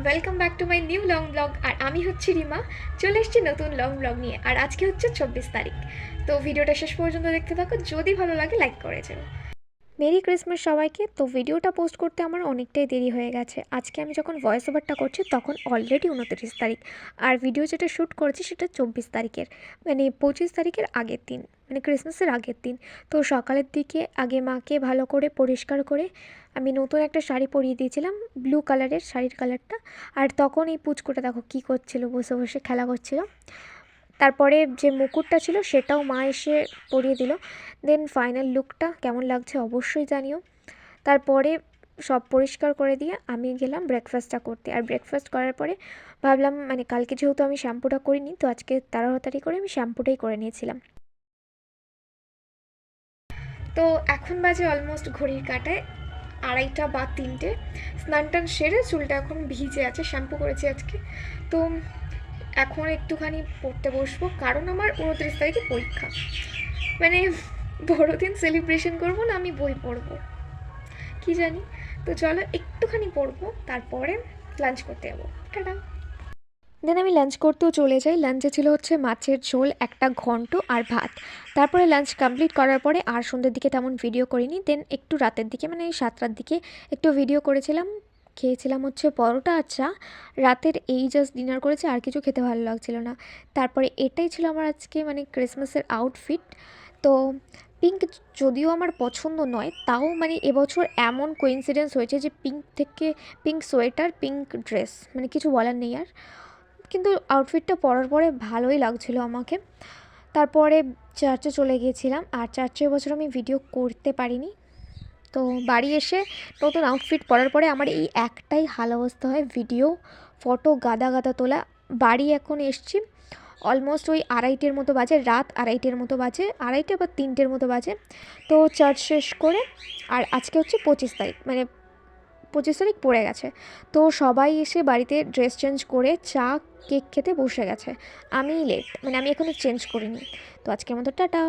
Welcome back to my new long blog. আর আমি হচ্ছি রিমা, চলে এসেছি নতুন লং ব্লগ নিয়ে। আর আজকে হচ্ছে 24 তারিখ। তো ভিডিওটা শেষ পর্যন্ত দেখতে থাকো, যদি ভালো লাগে লাইক করে যাও। মেরি ক্রিসমাস সবাইকে। তো ভিডিওটা পোস্ট করতে আমার অনেকটাই দেরি হয়ে গেছে। আজকে আমি যখন ভয়েস ওভারটা করছি তখন অলরেডি 29 তারিখ, আর ভিডিও যেটা শ্যুট করেছি সেটা 24 তারিখের, মানে 25 তারিখের আগের দিন, মানে ক্রিসমাসের আগের দিন। তো সকালের দিকে আগে মাকে ভালো করে পরিষ্কার করে আমি নতুন একটা শাড়ি পরিয়ে দিয়েছিলাম, ব্লু কালারের শাড়ির কালারটা। আর তখন এই পুচকুটা দেখো কী করছিল, বসে বসে খেলা করছিল। তারপরে যে মুকুটটা ছিল সেটাও মা এসে পরিয়ে দিল। দেন ফাইনাল লুকটা কেমন লাগছে অবশ্যই জানিও। তারপরে সব পরিষ্কার করে দিয়ে আমি গেলাম ব্রেকফাস্টটা করতে। আর ব্রেকফাস্ট করার পরে ভাবলাম, মানে কালকে যেহেতু আমি শ্যাম্পুটা করিনি, তো আজকে তাড়াতাড়ি করে আমি শ্যাম্পুটাই করে নিয়েছিলাম। তো এখন বাজে অলমোস্ট ঘড়ির কাঁটায় 2:30 বা 3টে। স্নান টান সেরে চুলটা এখন ভিজে আছে, শ্যাম্পু করেছি আজকে। তো এখন একটুখানি পড়তে বসবো, কারণ আমার 29 তারিখে পরীক্ষা। মানে বড়দিন সেলিব্রেশন করবো না, আমি বই পড়বো কি জানি। তো চলো একটুখানি পড়বো, তারপরে লাঞ্চ করতে যাবো। টাটা। দেন আমি লাঞ্চ করতেও চলে যাই। লাঞ্চে ছিল হচ্ছে মাছের ঝোল, একটা ঘন্ট আর ভাত। তারপরে লাঞ্চ কমপ্লিট করার পরে আর সন্ধ্যের দিকে তেমন ভিডিও করিনি। দেন একটু রাতের দিকে, মানে 7টার দিকে একটু ভিডিও করেছিলাম। খেয়েছিলাম হচ্ছে পরোটা আর চা। রাতের এই জাস্ট ডিনার করেছি, আর কিছু খেতে ভালো লাগছিল না। তারপরে এটাই ছিল আমার আজকে মানে ক্রিসমাসের আউটফিট। তো পিঙ্ক যদিও আমার পছন্দ নয়, তাও মানে এবছর এমন কোইন্সিডেন্স হয়েছে যে পিঙ্ক থেকে পিঙ্ক সোয়েটার, পিঙ্ক ড্রেস, মানে কিছু বলার নেই আর। কিন্তু আউটফিটটা পরার পরে ভালোই লাগছিলো আমাকে। তারপরে চার্চে চলে গিয়েছিলাম, আর চার্চে এবছর আমি ভিডিও করতে পারিনি। তো বাড়ি এসে নতুন আউটফিট পরার পরে আমার এই একটাই হাল অবস্থা হয়, ভিডিও ফটো গাদা গাদা তোলা। বাড়ি এখন এসছি অলমোস্ট ওই 2:30-এর মতো বাজে, রাত 2:30-এর মতো বাজে, 2:30 বা 3টের মতো বাজে। তো চার্চ শেষ করে, আর আজকে হচ্ছে 25 তারিখ, মানে 25 তারিখ পড়ে গেছে। তো সবাই এসে বাড়িতে ড্রেস চেঞ্জ করে চা কেক খেতে বসে গেছে। আমি লেট, মানে আমি এখনও চেঞ্জ করিনি। তো আজকের মতো টাটা।